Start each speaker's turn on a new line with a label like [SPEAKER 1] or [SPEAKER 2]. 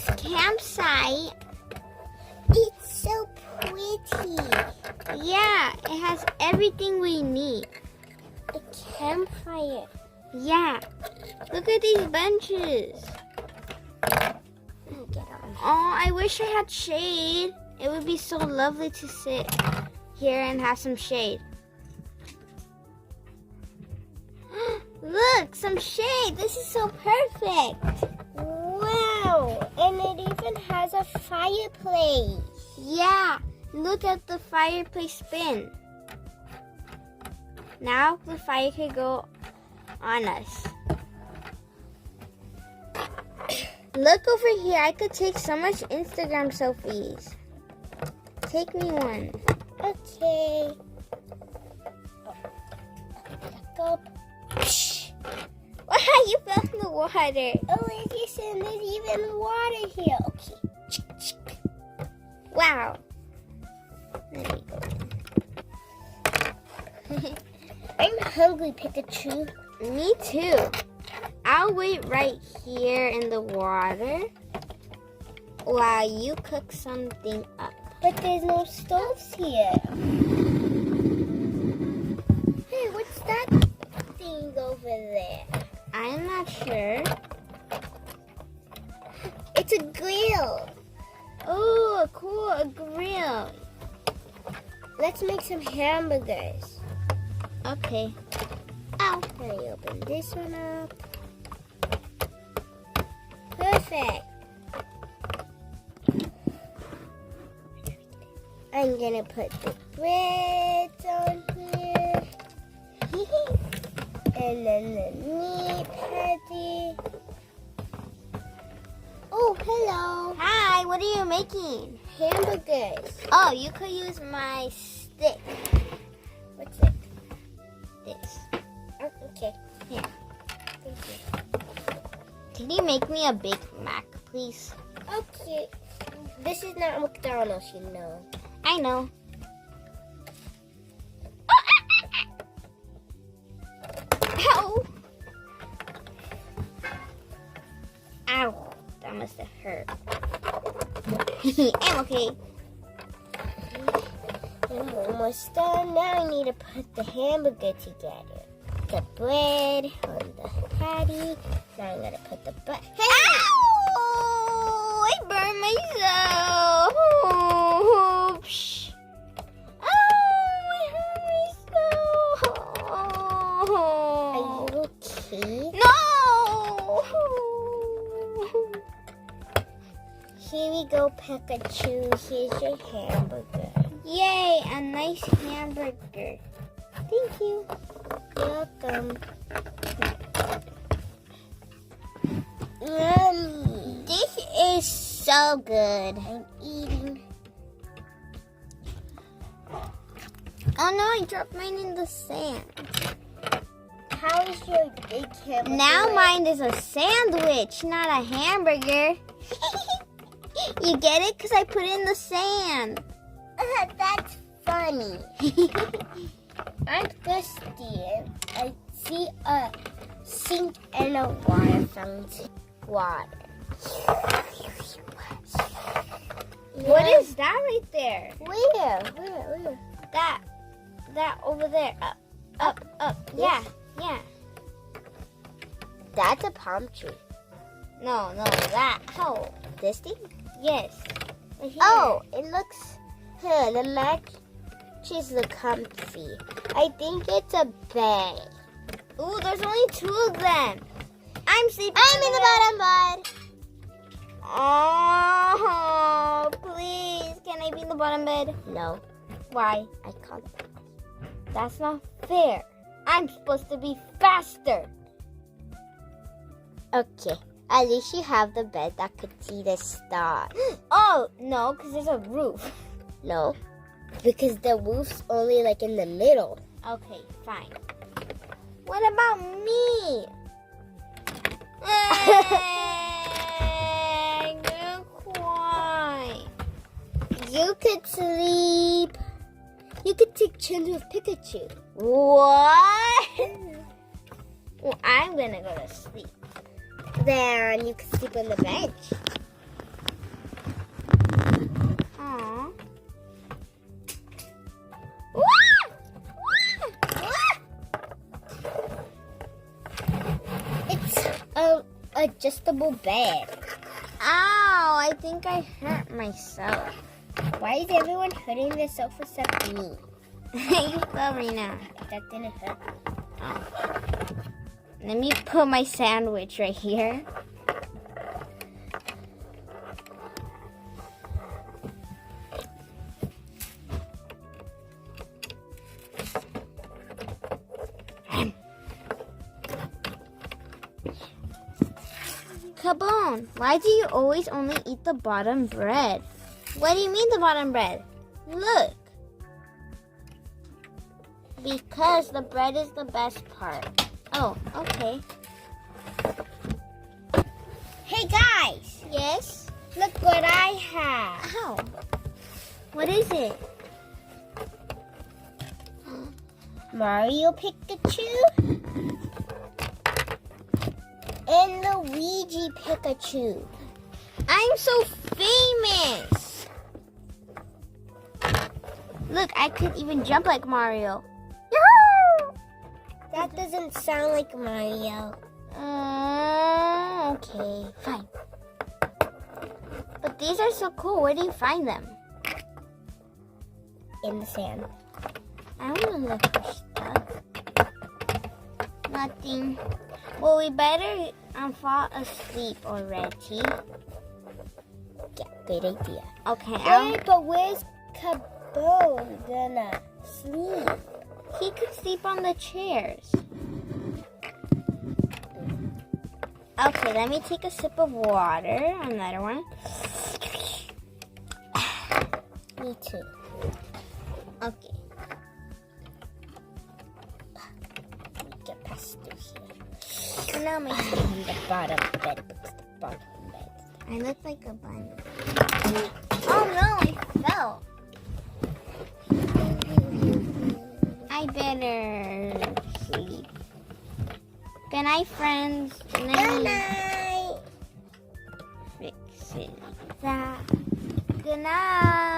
[SPEAKER 1] this campsite.
[SPEAKER 2] It's so pretty.
[SPEAKER 1] Yeah, it has everything we need.
[SPEAKER 2] A campfire.
[SPEAKER 1] Yeah. Look at these benches.
[SPEAKER 2] Get on.
[SPEAKER 1] Oh, I wish I had shade. It would be so lovely to sit here and have some shade. Look, some shade. This is so perfect.
[SPEAKER 2] Wow, and it even has a fireplace.
[SPEAKER 1] Yeah, look at the fireplace spin. Now the fire could go on us. Look over here. I could take so much Instagram selfies. Take me one.
[SPEAKER 2] Okay. Go.
[SPEAKER 1] Wow, you fell in the water.
[SPEAKER 2] Oh, listen, there's even water here. Okay.
[SPEAKER 1] Wow. There we go.
[SPEAKER 2] I'm hungry, Pikachu.
[SPEAKER 1] Me too. I'll wait right here in the water while you cook something up.
[SPEAKER 2] But there's no stoves here. Hey, what's that thing over there?
[SPEAKER 1] I'm not sure.
[SPEAKER 2] It's a grill.
[SPEAKER 1] Oh, cool, a grill.
[SPEAKER 2] Let's make some hamburgers.
[SPEAKER 1] Okay.
[SPEAKER 2] Ow. Let me open this one up. Perfect. I'm gonna put the bread on here. And then the meat patty. Oh, hello.
[SPEAKER 1] Hi, what are you making?
[SPEAKER 2] Hamburgers.
[SPEAKER 1] Oh, you could use my stick.
[SPEAKER 2] What's it?
[SPEAKER 1] This.
[SPEAKER 2] Oh, okay.
[SPEAKER 1] Here.
[SPEAKER 2] Thank you.
[SPEAKER 1] Can you make me a Big Mac, please?
[SPEAKER 2] Okay. This is not McDonald's, you know.
[SPEAKER 1] I know. Ow! Ow! That must have hurt. I'm okay.
[SPEAKER 2] I'm almost done. Now I need to put the hamburger together. The bread on the patty. Now I'm gonna put the butt. Hey!
[SPEAKER 1] Ow! I burned myself. Oh, psh. Ow! I hurt myself.
[SPEAKER 2] Are you okay?
[SPEAKER 1] No!
[SPEAKER 2] Here we go, Pikachu. Here's your hamburger.
[SPEAKER 1] Yay! A nice hamburger. Thank you.
[SPEAKER 2] Welcome. Yummy.
[SPEAKER 1] This is so good.
[SPEAKER 2] I'm eating.
[SPEAKER 1] Oh no, I dropped mine in the sand.
[SPEAKER 2] How is your big hamburger?
[SPEAKER 1] Now mine is a sandwich, not a hamburger. You get it? Because I put it in the sand.
[SPEAKER 2] That's funny. I'm thirsty. I see a sink and a water fountain. Water.
[SPEAKER 1] What is that right there?
[SPEAKER 2] Where?
[SPEAKER 1] That over there. Up. Yeah.
[SPEAKER 2] That's a palm tree.
[SPEAKER 1] No, that.
[SPEAKER 2] Oh, this thing?
[SPEAKER 1] Yes. Right here.
[SPEAKER 2] Oh, it looks. Huh, the mattress look comfy. I think it's a bed.
[SPEAKER 1] Ooh, there's only 2 of them. I'm sleeping.
[SPEAKER 2] I'm in the bottom bed.
[SPEAKER 1] Oh, please. Can I be in the bottom bed?
[SPEAKER 2] No,
[SPEAKER 1] Why?
[SPEAKER 2] I can't.
[SPEAKER 1] That's not fair. I'm supposed to be faster.
[SPEAKER 2] Okay, at least you have the bed that could see the stars.
[SPEAKER 1] Oh, no, because there's a roof.
[SPEAKER 2] No, because the roof's only like in the middle.
[SPEAKER 1] Okay, fine. What about me? Good cry.
[SPEAKER 2] You could sleep. You could take turns with Pikachu.
[SPEAKER 1] What? Well, I'm gonna go to sleep.
[SPEAKER 2] Then you could sleep on the bench. adjustable bed.
[SPEAKER 1] Ow, I think I hurt myself.
[SPEAKER 2] Why is everyone hurting themselves except me?
[SPEAKER 1] You fell right now.
[SPEAKER 2] That didn't hurt.
[SPEAKER 1] Oh. Let me put my sandwich right here. Cubone, why do you always only eat the bottom bread? What do you mean the bottom bread? Look. Because the bread is the best part. Oh, okay.
[SPEAKER 2] Hey guys!
[SPEAKER 1] Yes?
[SPEAKER 2] Look what I have.
[SPEAKER 1] Ow. What is it?
[SPEAKER 2] Mario Pikachu and Luigi Pikachu.
[SPEAKER 1] I'm so famous. Look, I could even jump like Mario.
[SPEAKER 2] That doesn't sound like Mario.
[SPEAKER 1] Okay, fine. But these are so cool. Where do you find them?
[SPEAKER 2] In the sand.
[SPEAKER 1] I want to look for stuff. Nothing. Well, we better fall asleep already.
[SPEAKER 2] Yeah, good idea.
[SPEAKER 1] Okay.
[SPEAKER 2] Hey, but where's Cubone gonna sleep?
[SPEAKER 1] He could sleep on the chairs. Okay, let me take a sip of water. Another one.
[SPEAKER 2] Me too.
[SPEAKER 1] Okay.
[SPEAKER 2] Get past through here.
[SPEAKER 1] So now my
[SPEAKER 2] And the bottom bed. It's the bottom bed.
[SPEAKER 1] I look like a bunny. Oh no, I fell. I better sleep. Good night, friends.
[SPEAKER 2] Good night.
[SPEAKER 1] Fix it. Good night.